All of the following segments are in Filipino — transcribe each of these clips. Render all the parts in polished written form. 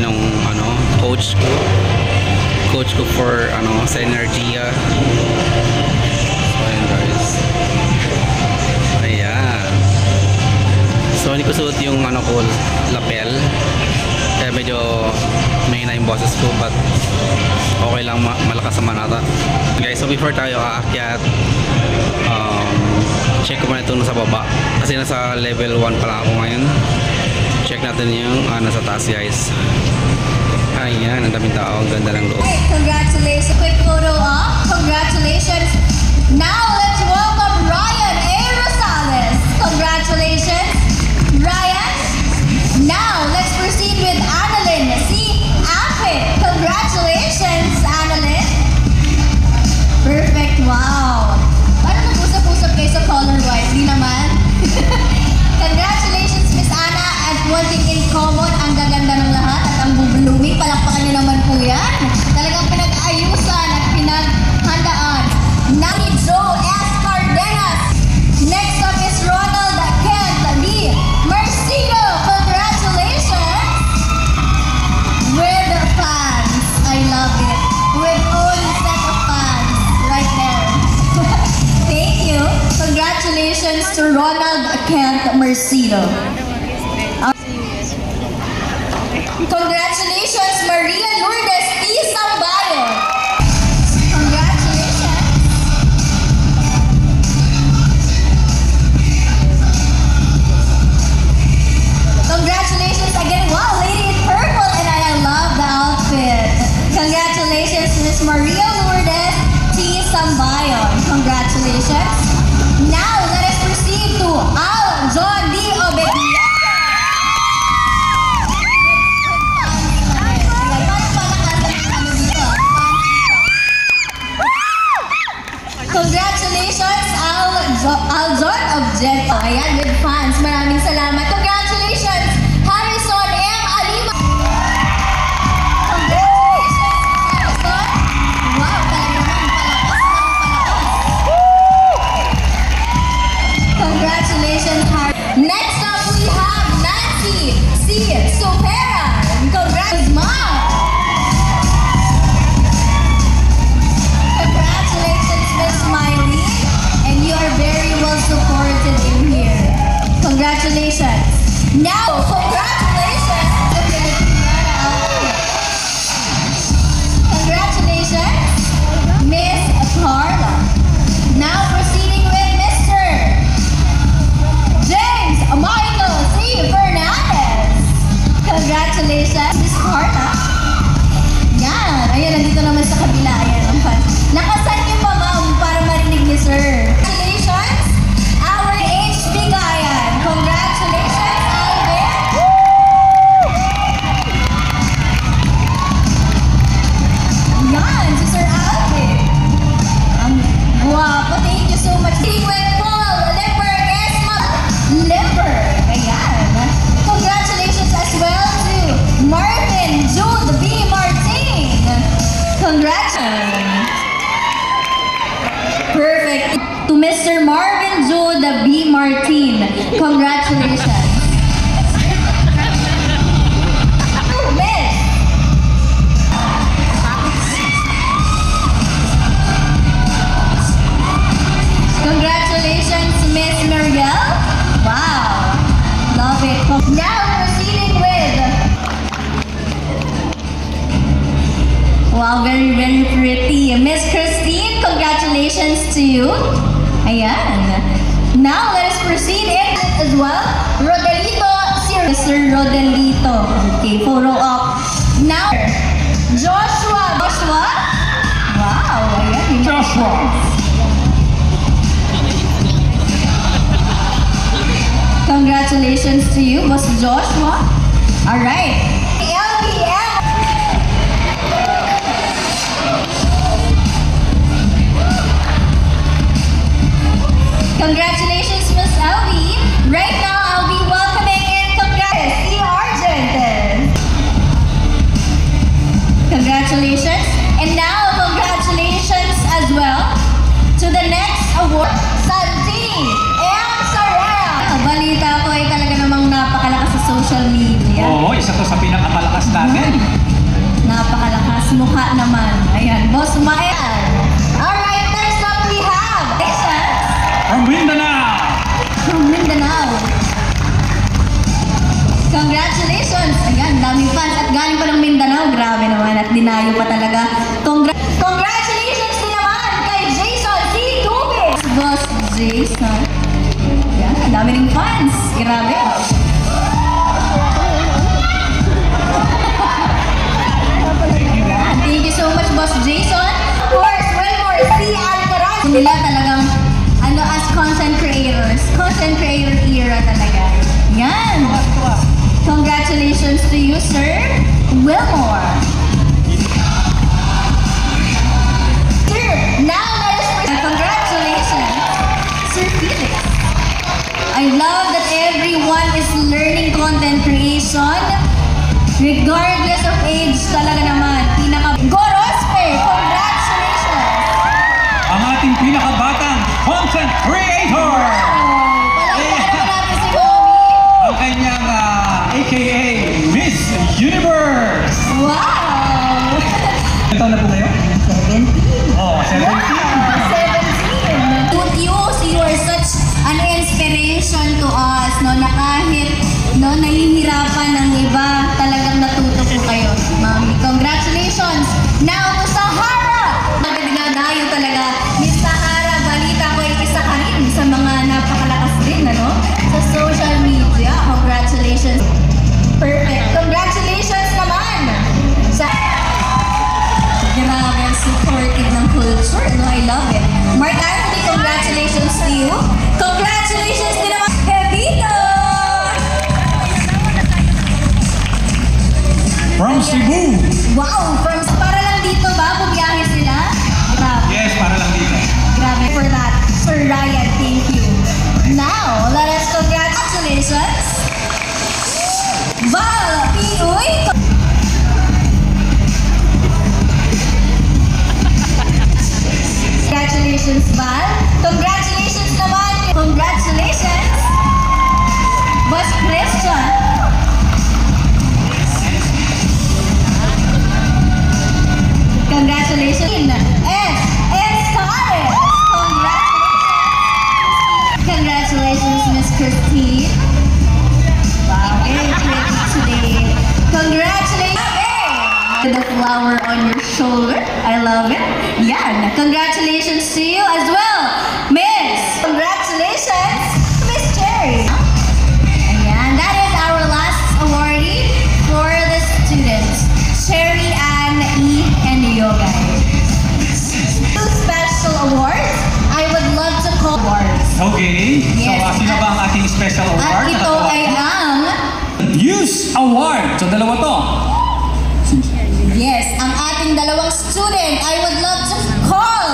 yung coach ko for sa Energia. So ayun guys, ayan. So hindi ko suot yung ko lapel, kaya medyo may na yung boses ko, but okay lang, malakas naman ata guys. So before tayo aakyat, check ko muna ito sa baba kasi nasa level 1 pa lang ako ngayon. Check natin yung nasa taas guys. Ayan, ang daming tao, ang ganda ng loob. Congratulations, quick photo op. Congratulations. Now let's welcome Ryan A. Rosales. Congratulations, Ryan. Now let's proceed with Annalyn C. Apit. Congratulations, Annalyn. Perfect, wow. Parang nag-usap-usap kayo sa color white, di naman? Congratulations, Miss Anna. At one thing in common, ang gaganda ng lahat at ang blooming. Palakpakan niyo naman po yan. Talagang pinag-ayusan at pinaghandaan. Nani Joe S. Cardenas. Next up is Ronald Kent D. Mercido. Congratulations. With fans. I love it. With own set of fans. Right there. Thank you. Congratulations to Ronald Kent Mercido. Congratulations, Maria Lourdes T. Sambayo. Congratulations. Congratulations again. Wow, lady in purple, and I love the outfit. Congratulations, Miss Maria Lourdes T. Sambayo. Congratulations. Now, let us proceed to Al John D. Obedilla. Congratulations, Aljon Objecto. Ayan, with fans. Maraming salamat. Congratulations, Harrison M. Alima. Congratulations, Harrison. Wow, talaga naman. Palakas. Congratulations, Harrison. Next up, we have Nancy C. Supera. Congrats, Mom. Congratulations, Miss Miley, and you are very well supported in here. Congratulations. Now, congratulations to Filipina outfit. Congratulations, Miss Carla. Now proceeding with Mr. James Michael C. Fernandez. Congratulations, Miss Carla. Yan. Ayan, nandito naman sa kabila. Ayan, ang fan. Nakasan niyo pa, ma'am, para marinig ni sir. Congratulations, our HB Gayan. Congratulations, Albert. Yan, si Sir Albert. Ang guwapo. Thank you so much. With Paul Limber Esma Limber. Ayan. Congratulations as well to Marvin Jude B. Martin. Congratulations. Perfect. To Mr. Marvin Jude B. Martin. Congratulations. Oh, Miss. Congratulations, Miss Marielle. Wow. Love it. Now proceeding with... Wow, very, very pretty. Miss Christine, congratulations to you. Ayan. Now, let us proceed in as well. Rodelito, Sir Rodelito. Okay, photo op. Now, Joshua. Joshua? Wow, ayan. Joshua. Congratulations to you, Boss Joshua. Alright. LBM. Congratulations, Miss Elvie. Right now, I'll be welcoming in C. Argent. Congratulations. And now, congratulations as well to the next award, Santini M. Sarah. Balita ko ay talaga namang napakalakas sa social media. Oo, isa to sa pinakamalakas natin. Napakalakas mukha naman. Ayan, Boss Mael. Alright, next up we have Texas From Mindanao. from Mindanao. Congratulations! Ayan, daming fans at galing pa ng Mindanao. Grabe naman at dinayo pa talaga. Congratulations din naman kay Jason C. Dubis. Boss Jason. Ayan, ang dami ring fans. Grabe. Thank you so much, Boss Jason. Of course, one more, si Alcaraz. Nila talagang, as content creators. Content creator era talaga. Yan. Congratulations to you, Sir Wilmore. Sir, now let us present. Congratulations, Sir Felix. I love that everyone is learning content creation. Regardless of age, talaga naman. Gorospe, congratulations! Ang ating pinakabatang content creator. Palakpakan naman natin si Mommy. Ang kanyang AKA Miss Universe. Wow! Ilan taon na po kayo? 17. Oh, 17. Wow, 17. You are such an inspiration to us, no, na kahit nahihirapan ng iba, talagang natuto po kayo, Mami. Congratulations! Now to Sahara! Nagdadayo talaga ni Sahara. Balita ko, isa ka rin sa mga napakalakas din, ano? Sa social media. Congratulations! Perfect! Congratulations naman! Sa grabe, supportive ng culture. No, I love it. Mark Anthony, congratulations to you. Congratulations din naman, Hevito! From Cebu. Wow! Para lang dito ba? Bumiyahe sila? Grabe. Yes, para lang dito. Grabe for that. Sir Ryan, thank you. Now, let us congratulations. Val Pinoy. Congratulations, Val. Congratulations naman. Congratulations. Boss Christian. Congratulations. Tares. Congratulations, Miss Christine. Wow, very pretty today. Congratulations. The flower on your shoulder. I love it. Yan. Congratulations to you as well, Miss. Congratulations, Miss Cherry. Ayan, that is our last awardee for the students. Cherry Ann E. and Yoga. Two special awards. I would love to call awards. Okay. Yes. So, sino ba ang ating special At award? ito ay ang, Youth Award. So, dalawa to. yes, ang ating dalawang student. I would love to call.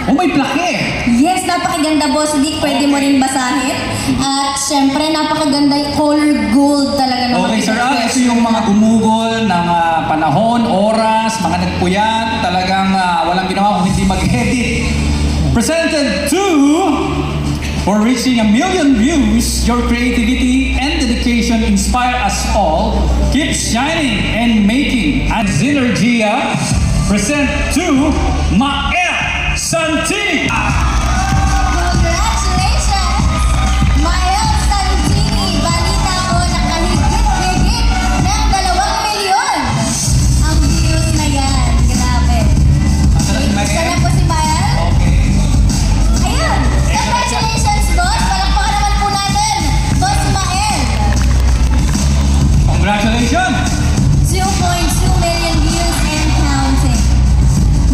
Oh, may plaque. Yes, napakaganda, boss. Hindi pwede mo rin basahin. At syempre, napakaganda yung color gold talaga. ng Okay, mga Sir Al, ito question. yung mga gumugol ng panahon, oras, mga nagpuyat, talagang walang ginawa kung hindi mag-edit. Presented to, for reaching 1 million views, your creativity and dedication inspire us all. Keep shining and making. At Zinergia, present to Mael Santini. Congratulations! Mael Santini, balita ko nakahigit-higit ng 2 milyon ang views na yan. Grabe. Isa na po si Mael. Okay. Ayun! Congratulations, boss! Palakpakan naman po natin, Boss Mael. Congratulations! 2.2 million views and counting.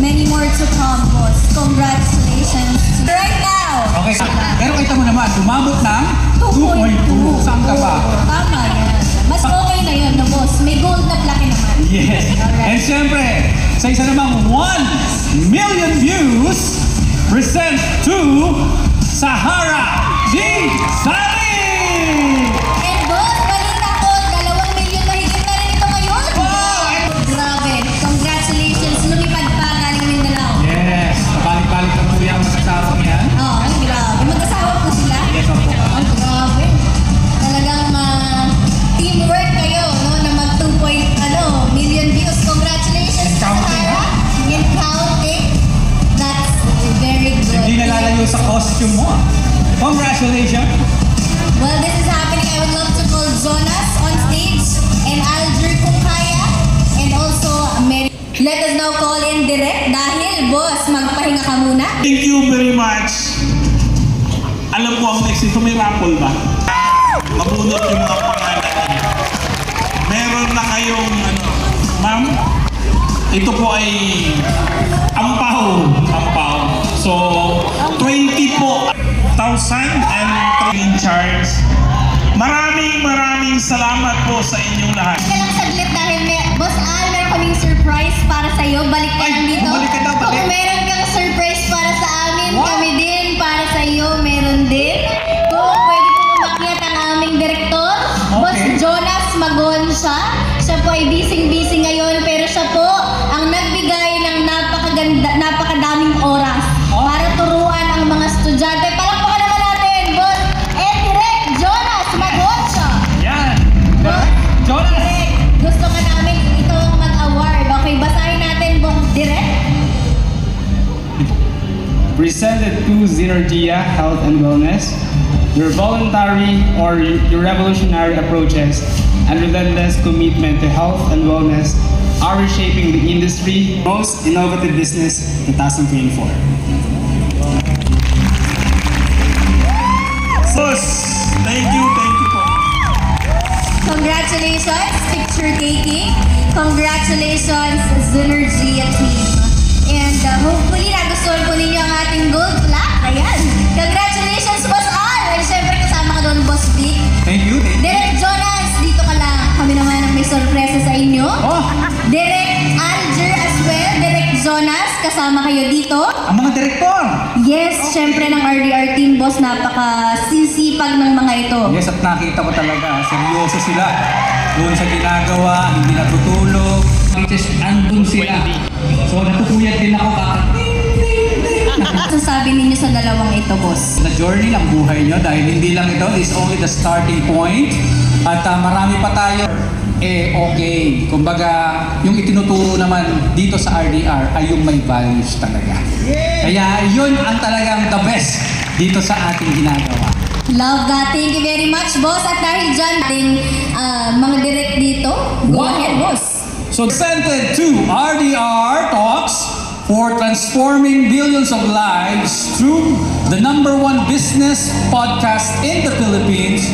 Many more to come, boss. Congratulations. Right now! Okay, pero kita mo naman, umabot ng 2.2. Saan ka ba? Tama yan. Mas okay na yun, no, boss. May gold na plaque naman. Yes. And syempre, sa isa namang 1 million views, present to Sahara D. Sari! And boss, balita ko, 2 milyon na higit na rin ito ngayon. Wow! Grabe. Congratulations. Lumipad pa galing Mindanao. Yes, nabalik-balik ang muli ang kasama niyan. Oh, grabe. Mag-asawa po sila. Yes, opo. Oh, grabe. Talagang teamwork kayo, no, na Let us now call in direct dahil, boss, magpahinga ka muna. Thank you very much. Alam ko ang next ito, may raffle ba? Mabunot yung mga pangalan. Meron na kayong, ma'am, ito po ay ampaw. So, 20 po, 1,000 and in charge. Maraming salamat po sa inyong lahat. Teka lang saglit dahil boss Al, meron kaming surprise para sa'yo. Balik ka lang dito. balik ka daw, balik. Kung meron kang surprise para sa amin, kami din, para sa'yo, meron din. Kung pwede po umakyat ang aming direktor, Boss Jonas Magonza. Siya po ay busy ngayon, pero siya po ang nagbigay ng napakadaming oras para turuan ang mga estudyante. Palakpakan naman natin, Boss Direct Jonas Magonza. Yan! Boss Jonas! Direct, gusto ka namin ikaw ang mag-award. Okay, basahin natin, Boss Direct. Presented to Synergia Health and Wellness, your voluntary or your revolutionary approaches and relentless commitment to health and wellness are reshaping the industry. Most innovative business 2024. Sus, thank you po. Congratulations, picture taking. Congratulations, Synergia team. And hopefully, nagustuhan po ninyo ang ating gold plaque. Ayan. Congratulations, Boss Al. And syempre, kasama ka doon, Boss Vic. Thank you. Direct Jonas, dito ka lang. Kami naman ang may sorpresa sa inyo. Oh, Direct Alger as well. Direct Jonas, kasama kayo dito. ang mga direktor! Yes, syempre ng RDR team, Boss. Napaka-sisipag ng mga ito. Yes, at nakita ko talaga, seryoso sila. Doon sa ginagawa, hindi natutulog. Andun sila. So, natutuyat din ako Ano sasabi ninyo sa dalawang ito, Boss? na journey ng buhay nyo dahil hindi lang ito, this is only the starting point. At marami pa tayo. Okay. Kumbaga, yung itinuturo naman dito sa RDR ay yung may values talaga. Kaya yun ang talagang the best dito sa ating ginagawa. Love that. Thank you very much, Boss. At dahil dyan, ating mga direct dito, go ahead, Boss. So presented to RDR Talks for transforming billions of lives through the #1 business podcast in the Philippines,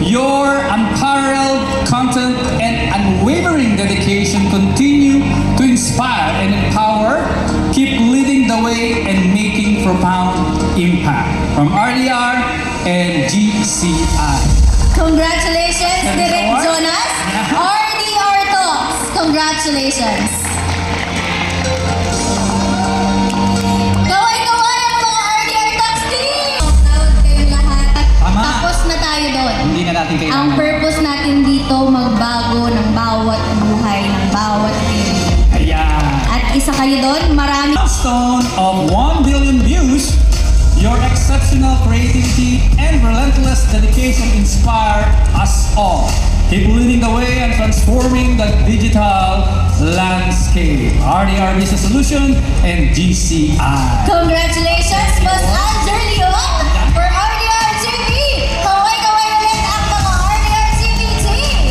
your unparalleled content and unwavering dedication continue to inspire and empower, keep leading the way and making profound impact. From RDR and GCI. Congratulations, Thank you, Direct Lord. Jonas. Yeah. RDR Talks. Congratulations. Kaway-kaway ang mga RDR Talks team! Proud kayong lahat. Tama. Tapos na tayo doon. Hindi na natin Ang kailangan. purpose natin dito, magbago ng bawat buhay, ng bawat team. Ayan. At isa kayo doon, marami. Milestone of 1 billion views, your exceptional creativity and relentless dedication inspire us all. Keep leading the way and transforming the digital landscape. RDR Business Solution and GCI. Congratulations, Boss Alger Leon for RDR TV! Kaway-kaway ulit ang mga RDR TV team!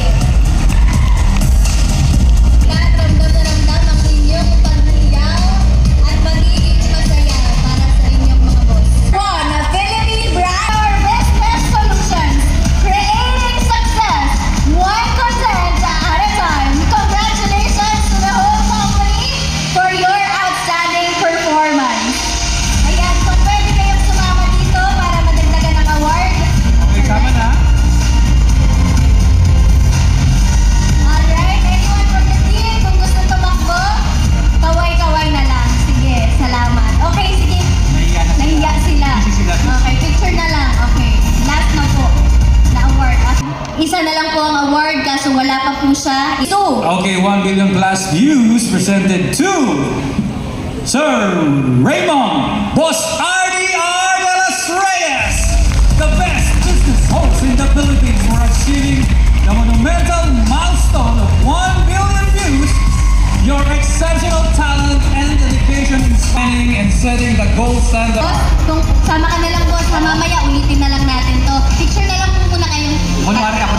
Lahat ramdam na ramdam ang inyong paghiyaw at pagiging masaya para sa inyong mga boss. One, Philippine Brand or Business Solutions, creating success, one content at a time. Congratulations to the whole company for your outstanding performance. Ayan, kung pwede kayong sumama dito para madagdagan ng award. Okay, tama na. Alright, anyone from the team, kung gusto tumakbo, kaway-kaway na lang. Sige, salamat. Okay, sige. Nahiya na sila. Nahiya sila. Busy sila. Okay, picture na lang. Okay, last na po na award. Isa na lang po ang award kaso wala pa po siya. Ito. Okay, 1 billion plus views presented to Sir Raymond Boss RDR de los Reyes, the best business host in the Philippines for achieving the monumental milestone of 1 billion views. Your exceptional talent and dedication in spanning and setting the gold standard. Boss, kung sama ka na lang boss, mamaya ulitin na lang natin to. Picture na lang po muna kayong Kunwari ako